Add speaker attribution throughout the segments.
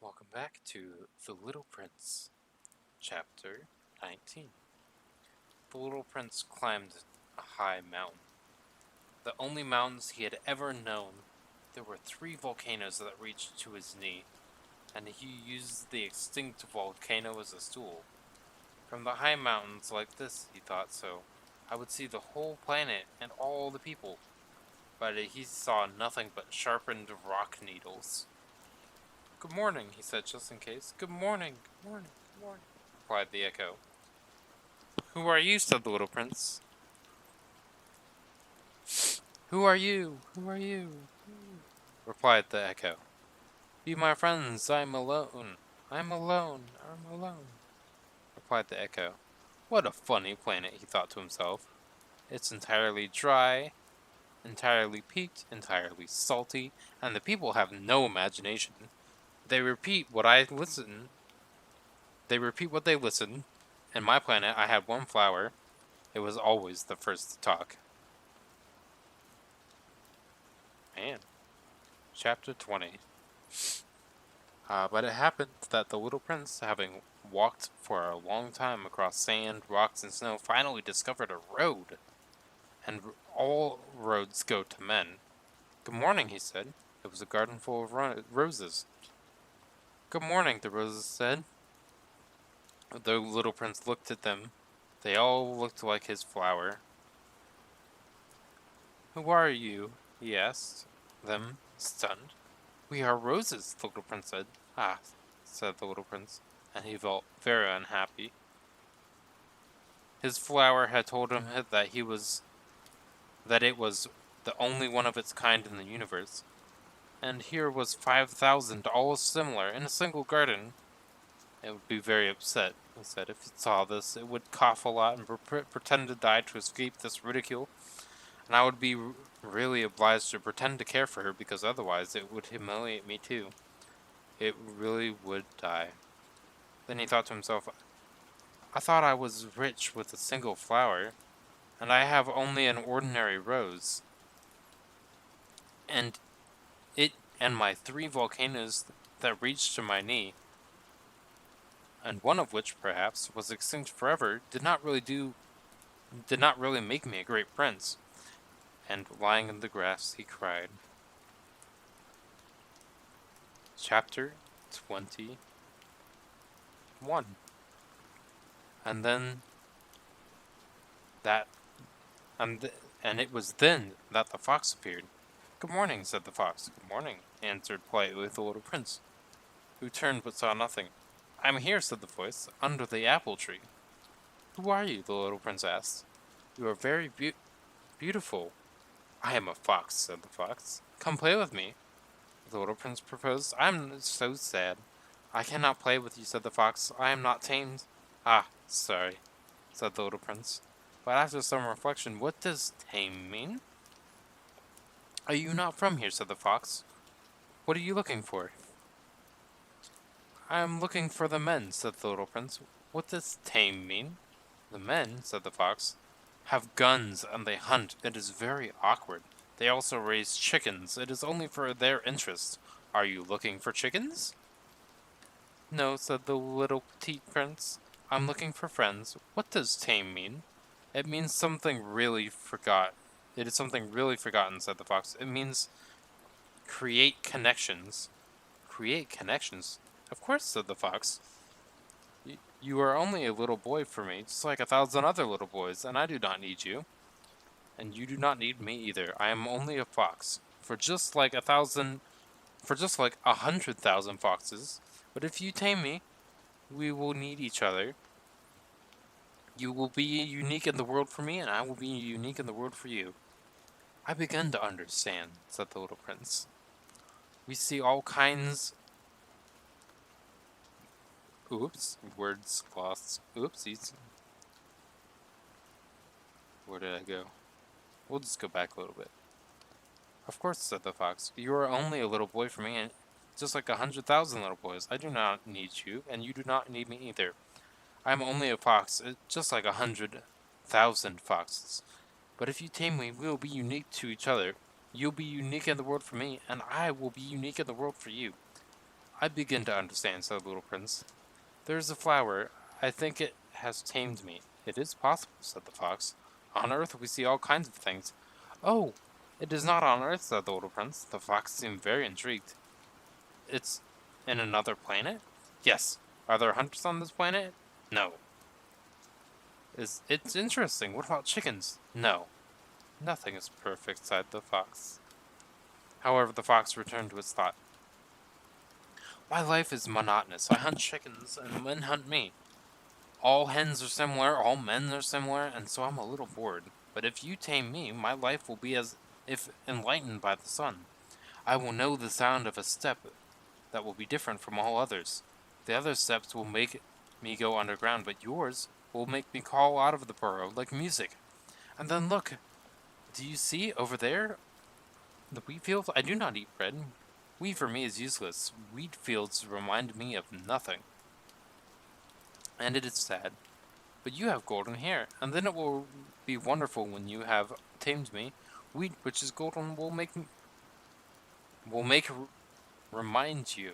Speaker 1: Welcome back to The Little Prince, Chapter 19. The little prince climbed a high mountain. The only mountains he had ever known. There were 3 volcanoes that reached to his knee, and he used the extinct volcano as a stool. From the high mountains like this, he thought so, I would see the whole planet and all the people. But he saw nothing but sharpened rock needles. "Good morning," he said, just in case. "Good morning, good morning, good morning," replied the echo. "Who are you?" said the little prince. "Who are you? Who are you?" replied the echo. "Be my friends, I am alone. I am alone, I am alone," replied the echo. What a funny planet, he thought to himself. It's entirely dry, entirely peaked, entirely salty, and the people have no imagination. They repeat what I listen. They repeat what they listen. In my planet, I had one flower. It was always the first to talk. Man. Chapter 20. But it happened that the little prince, having walked for a long time across sand, rocks, and snow, finally discovered a road. And all roads go to men. "Good morning," he said. It was a garden full of roses. "Good morning," the roses said. The little prince looked at them. They all looked like his flower. "Who are you?" he asked them, stunned. "We are roses," the little prince said. "Ah," said the little prince, and he felt very unhappy. His flower had told him that it was the only one of its kind in the universe, and here was 5,000 all similar in a single garden. It would be very upset, he said, if it saw this. It would cough a lot and pretend to die to escape this ridicule, and I would be really obliged to pretend to care for her, because otherwise it would humiliate me too. It really would die. Then he thought to himself, I thought I was rich with a single flower, and I have only an ordinary rose. And it and my 3 volcanoes that reached to my knee, and one of which, perhaps, was extinct forever, did not really make me a great prince. And lying in the grass, he cried. Chapter 21. And then that and it was then that the fox appeared. "Good morning," said the fox. "Good morning," answered politely the little prince, who turned but saw nothing. "I am here," said the voice, "under the apple tree." "Who are you?" the little prince asked. "You are very beautiful." "I am a fox," said the fox. "Come play with me," the little prince proposed. "I am so sad." "I cannot play with you," said the fox. "I am not tamed." "Ah, sorry," said the little prince. But after some reflection, what does tame mean? "Are you not from here?" said the fox. "What are you looking for?" "I am looking for the men," said the little prince. "What does tame mean?" "The men," said the fox, "have guns and they hunt. It is very awkward. They also raise chickens. It is only for their interest. Are you looking for chickens?" "No," said the little petite prince. "I'm looking for friends." "What does tame mean?" "It means something really It is something really forgotten," said the fox. "It means create connections." "Create connections?" "Of course," said the fox. You are only a little boy for me, just like 1,000 other little boys, and I do not need you. And you do not need me either. I am only a fox, for just like 100,000 foxes. But if you tame me, we will need each other. You will be unique in the world for me, and I will be unique in the world for you." "I begin to understand," said the little prince. "We see all kinds..." Oops, words lost. Oopsies. Where did I go? We'll just go back a little bit. "Of course," said the fox. "You are only a little boy for me, and just like 100,000 little boys. I do not need you, and you do not need me either. I am only a fox, just like 100,000 foxes. But if you tame me, we will be unique to each other. You'll be unique in the world for me, and I will be unique in the world for you. I begin to understand, said the little prince. There is a flower. I think it has tamed me. It is possible, said the fox. On earth we see all kinds of things. Oh, it is not on earth, said the little prince. The fox seemed very intrigued. It's in another planet? Yes. Are there hunters on this planet? No. It's interesting. What about chickens? No. Nothing is perfect, sighed the fox. However, the fox returned to its thought. My life is monotonous. I hunt chickens, and men hunt me. All hens are similar, all men are similar, and so I'm a little bored. But if you tame me, my life will be as if enlightened by the sun. I will know the sound of a step that will be different from all others. The other steps will make me go underground, but yours will make me call out of the burrow like music. And then look, do you see over there the wheat field? I do not eat bread. Wheat for me is useless. Wheat fields remind me of nothing. And it is sad. But you have golden hair, and then it will be wonderful when you have tamed me. Wheat which is golden will remind you.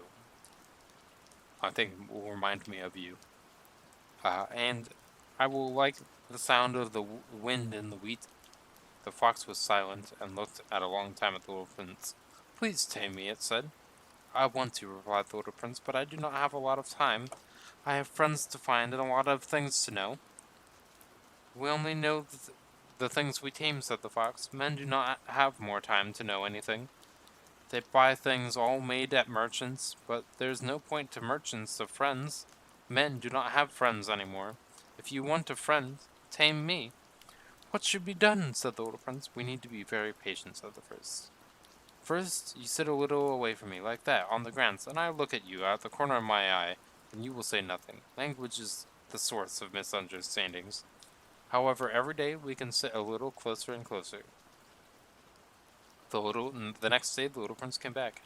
Speaker 1: I think will remind me of you. And I will like the sound of the wind in the wheat. The fox was silent and looked at a long time at the little prince. Please tame me, it said. I want to, replied the little prince, but I do not have a lot of time. I have friends to find and a lot of things to know. We only know the things we tame, said the fox. Men do not have more time to know anything. They buy things all made at merchants, but there's no point to merchants of friends. Men do not have friends anymore. If you want a friend, tame me. What should be done, said the little prince. We need to be very patient, said the first. First, you sit a little away from me, like that, on the ground, and I look at you out the corner of my eye, and you will say nothing. Language is the source of misunderstandings. However, every day we can sit a little closer and closer. The next day, the little prince came back.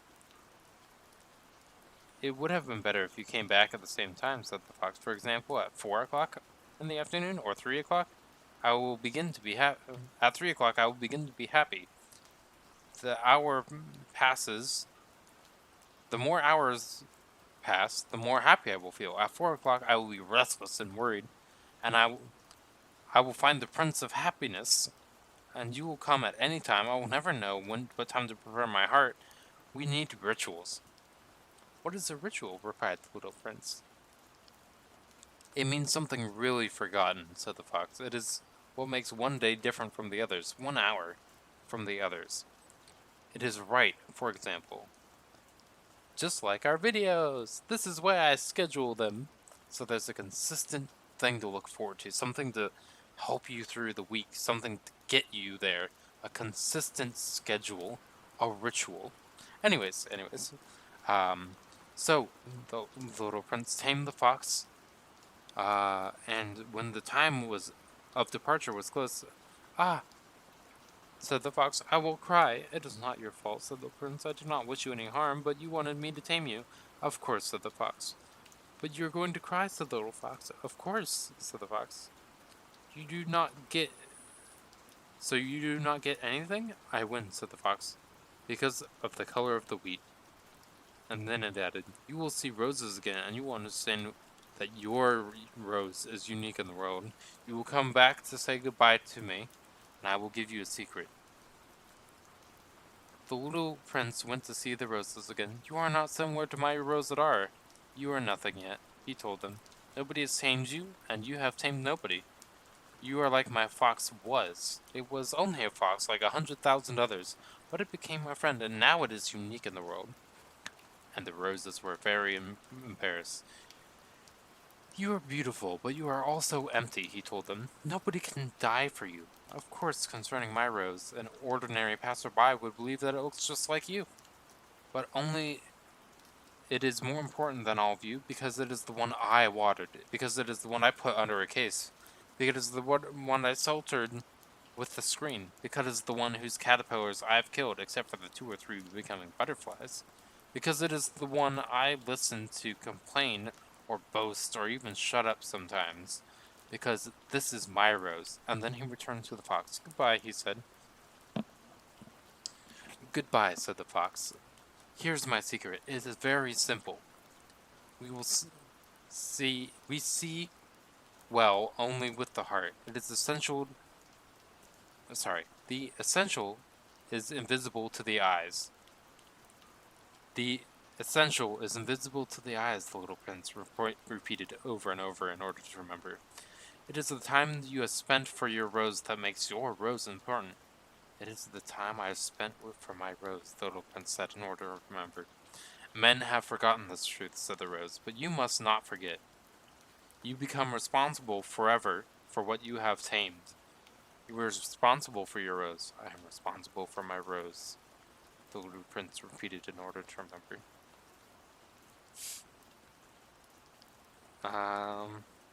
Speaker 1: It would have been better if you came back at the same time, said the fox. For example, at 4 o'clock in the afternoon, or 3 o'clock, I will begin to be happy. At 3 o'clock, I will begin to be happy. The hour passes. The more hours pass, the more happy I will feel. At 4 o'clock, I will be restless and worried, and I will find the Prince of Happiness, and you will come at any time. I will never know what time to prepare my heart. We need rituals. What is a ritual? Replied the little prince. It means something really forgotten, said the fox. It is what makes one day different from the others, 1 hour from the others. It is right, for example. Just like our videos. This is why I schedule them. So there's a consistent thing to look forward to, something to help you through the week, something to get you there, a consistent schedule, a ritual. Anyways, so the little prince tamed the fox, and when the time of departure was close, said the fox, I will cry. It is not your fault, said the prince. I do not wish you any harm, but you wanted me to tame you. Of course, said the fox. But you're going to cry, said the little fox. Of course, said the fox. You do not get anything? I win, said the fox, because of the color of the wheat. And then it added, you will see roses again, and you will understand that your rose is unique in the world. You will come back to say goodbye to me, and I will give you a secret. The little prince went to see the roses again. You are not similar to my rose at all. You are nothing yet, he told them. Nobody has tamed you, and you have tamed nobody. You are like my fox was. It was only a fox, like 100,000 others, but it became my friend, and now it is unique in the world. And the roses were very embarrassed. You are beautiful, but you are also empty, he told them. Nobody can die for you. Of course, concerning my rose, an ordinary passerby would believe that it looks just like you. But only it is more important than all of you, because it is the one I watered, because it is the one I put under a case, because it is the one I sheltered with the screen, because it is the one whose caterpillars I have killed, except for the 2 or 3 becoming butterflies, because it is the one I listen to complain or boast or even shut up sometimes, because this is my rose. And then he returned to the fox. Goodbye, he said. Goodbye, said the fox. Here's my secret. It is very simple. We will we see well only with the heart. It is essential. Sorry, the essential is invisible to the eyes. The essential is invisible to the eyes, the little prince repeated over and over in order to remember. It is the time you have spent for your rose that makes your rose important. It is the time I have spent for my rose, the little prince said in order to remember. Men have forgotten this truth, said the rose, but you must not forget. You become responsible forever for what you have tamed. You are responsible for your rose. I am responsible for my rose, the little prince repeated in order to remember.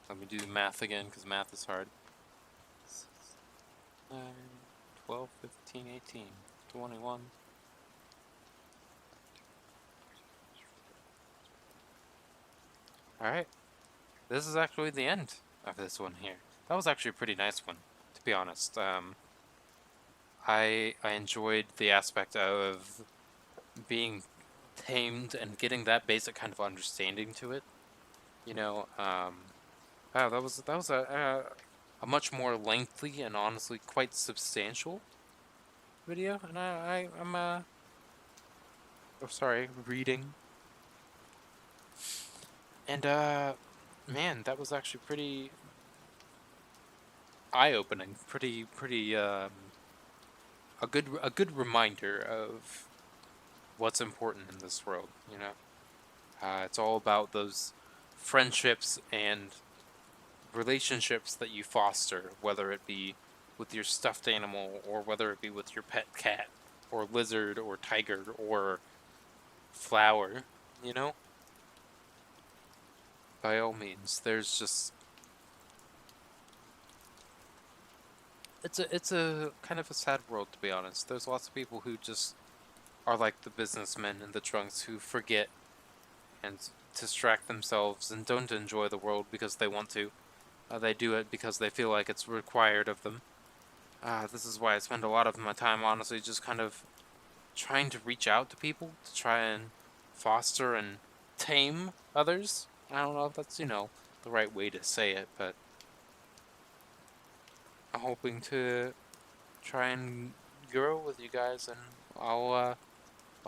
Speaker 1: Let me do the math again, because math is hard. 9, 12, 15, 18, 21. Alright. This is actually the end of this one here. That was actually a pretty nice one, to be honest. I enjoyed the aspect of being tamed and getting that basic kind of understanding to it. You know, wow, that was a much more lengthy and honestly quite substantial video, and I'm oh sorry, reading, and man, that was actually pretty eye-opening, pretty a good reminder of what's important in this world. You know, it's all about those friendships and relationships that you foster, whether it be with your stuffed animal or whether it be with your pet cat or lizard or tiger or flower, you know? By all means, there's just it's a kind of a sad world, to be honest. There's lots of people who just are like the businessmen in the trunks who forget and distract themselves and don't enjoy the world because they want to. They do it because they feel like it's required of them. This is why I spend a lot of my time, honestly, just kind of trying to reach out to people to try and foster and tame others. I don't know if that's, the right way to say it, but I'm hoping to try and grow with you guys, and I'll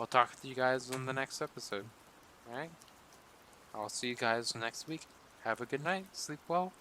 Speaker 1: talk to you guys in the next episode. All right? I'll see you guys next week. Have a good night. Sleep well.